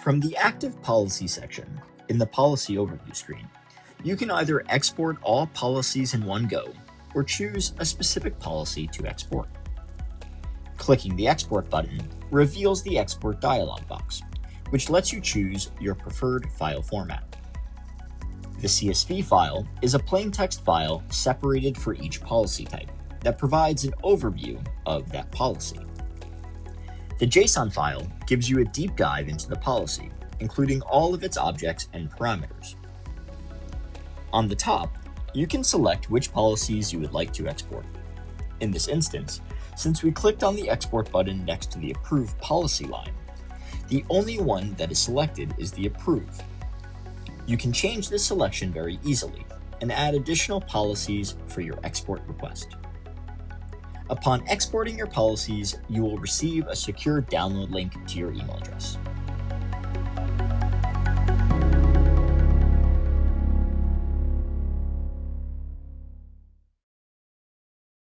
From the Active Policy section in the Policy Overview screen, you can either export all policies in one go or choose a specific policy to export. Clicking the Export button reveals the Export dialog box, which lets you choose your preferred file format. The CSV file is a plain text file separated for each policy type that provides an overview of that policy. The JSON file gives you a deep dive into the policy, including all of its objects and parameters. On the top, you can select which policies you would like to export. In this instance, since we clicked on the Export button next to the Approve policy line, the only one that is selected is the Approve. You can change this selection very easily and add additional policies for your export request. Upon exporting your policies, you will receive a secure download link to your email address.